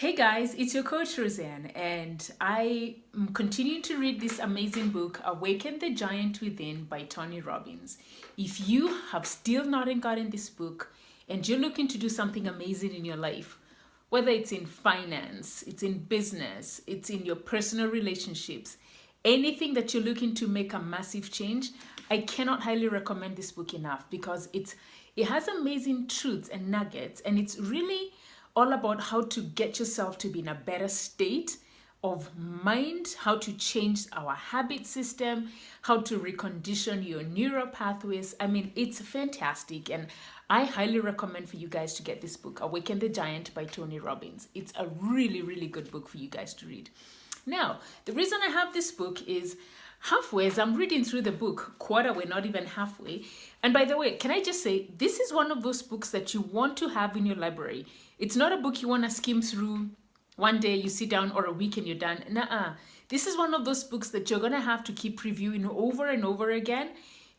Hey guys, it's your coach Roseanne, and I am continuing to read this amazing book, Awaken the Giant Within by Tony Robbins. If you have still not gotten this book and you're looking to do something amazing in your life, whether it's in finance, it's in business, it's in your personal relationships, anything that you're looking to make a massive change, I cannot highly recommend this book enough because it has amazing truths and nuggets, and it's really all about how to get yourself to be in a better state of mind, how to change our habit system, how to recondition your neural pathways. I mean, it's fantastic, and I highly recommend for you guys to get this book, Awaken the Giant by Tony Robbins. It's a really, really good book for you guys to read. Now, the reason I have this book is halfway, as I'm reading through the book, quarter way, not even halfway. And by the way, can I just say, this is one of those books that you want to have in your library. It's not a book you want to skim through one day, you sit down, or a week and you're done. Nuh-uh. This is one of those books that you're going to have to keep reviewing over and over again,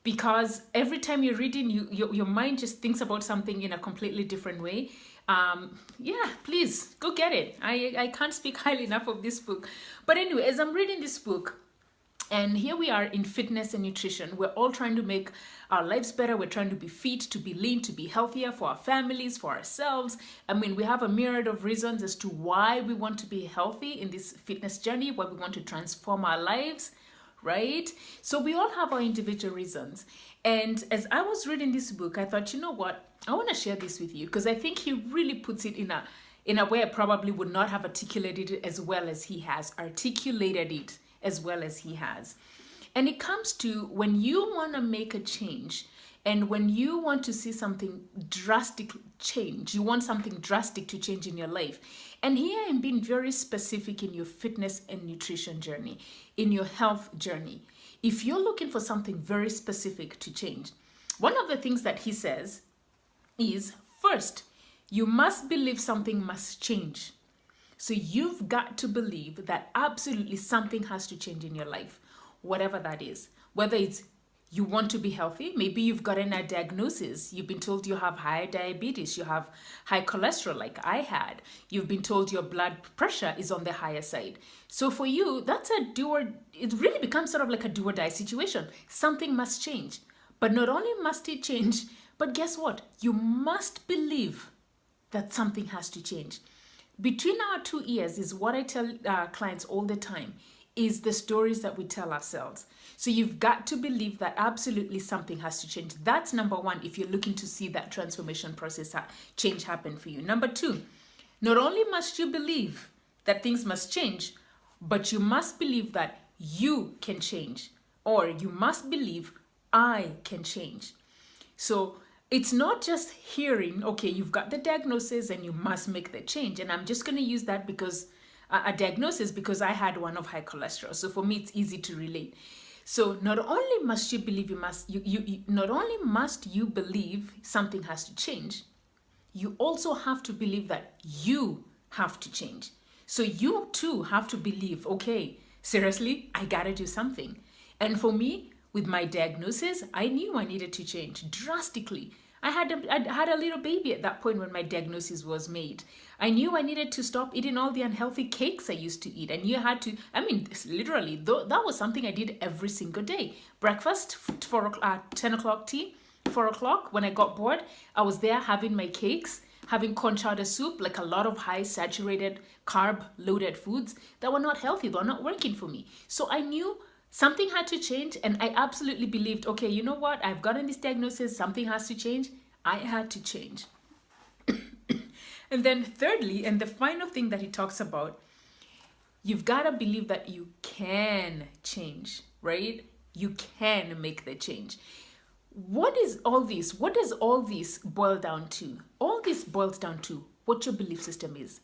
because every time you're reading, your mind just thinks about something in a completely different way. Yeah, please go get it. I can't speak highly enough of this book. But anyway, as I'm reading this book, and here we are in fitness and nutrition. We're all trying to make our lives better. We're trying to be fit, to be lean, to be healthier for our families, for ourselves. I mean, we have a myriad of reasons as to why we want to be healthy in this fitness journey, why we want to transform our lives, right? So we all have our individual reasons. And as I was reading this book, I thought, you know what? I want to share this with you because I think he really puts it in a way I probably would not have articulated it as well as he has articulated it. As well as he has. And it comes to when you want to make a change and when you want to see something drastic change, you want something drastic to change in your life. And here I'm being very specific in your fitness and nutrition journey, in your health journey. If you're looking for something very specific to change, one of the things that he says is, first, you must believe something must change. So you've got to believe that absolutely something has to change in your life, whatever that is. Whether it's you want to be healthy, maybe you've gotten a diagnosis. You've been told you have high diabetes, you have high cholesterol like I had. You've been told your blood pressure is on the higher side. So for you, that's it really becomes sort of like a do or die situation. Something must change. But not only must it change, but guess what? You must believe that something has to change. Between our two ears is what I tell clients all the time, is the stories that we tell ourselves. So you've got to believe that absolutely something has to change. That's number one if you're looking to see that transformation process change happen for you. Number two, not only must you believe that things must change, but you must believe that you can change, or you must believe I can change. So it's not just hearing, okay, you've got the diagnosis and you must make the change. And I'm just going to use that because a diagnosis because I had one of high cholesterol. So for me, it's easy to relate. So not only must you believe not only must you believe something has to change, you also have to believe that you have to change. So you too have to believe, okay, seriously, I got to do something. And for me, with my diagnosis, I knew I needed to change drastically. I had a little baby at that point when my diagnosis was made. I knew I needed to stop eating all the unhealthy cakes I used to eat. I knew I had to, literally, that was something I did every single day. Breakfast, 10 o'clock tea, 4 o'clock. When I got bored, I was there having my cakes, having corn chowder soup, like a lot of high saturated carb loaded foods that were not healthy, they were not working for me. So I knew something had to change, and I absolutely believed, okay, you know what? I've gotten this diagnosis, something has to change. I had to change. And then thirdly, and the final thing that he talks about, you've got to believe that you can change, right? You can make the change. What is all this? What does all this boil down to? All this boils down to what your belief system is.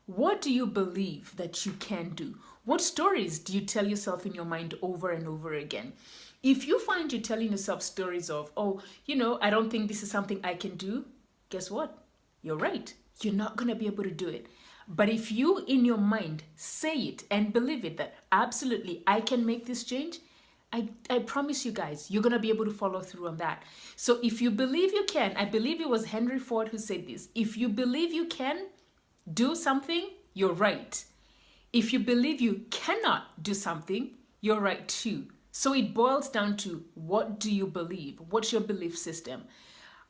What do you believe that you can do? What stories do you tell yourself in your mind over and over again? If you find you're telling yourself stories of, oh, I don't think this is something I can do, guess what? You're right. You're not going to be able to do it. But if you in your mind say it and believe it, that absolutely I can make this change, I promise you guys, you're going to be able to follow through on that. So if you believe you can, I believe it was Henry Ford who said this, if you believe you can do something, you're right. If you believe you cannot do something, you're right too. So it boils down to, what do you believe? What's your belief system?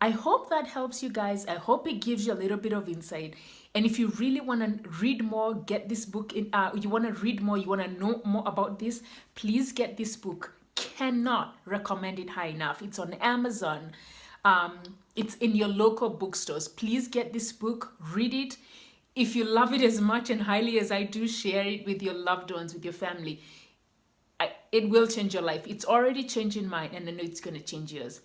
I hope that helps you guys. I hope it gives you a little bit of insight. And if you really want to read more, get this book in, you want to read more, you want to know more about this, please get this book. Cannot recommend it high enough. It's on Amazon. It's in your local bookstores. Please get this book, read it. If you love it as much and highly as I do, share it with your loved ones, with your family. It will change your life. It's already changing mine, and I know it's going to change yours.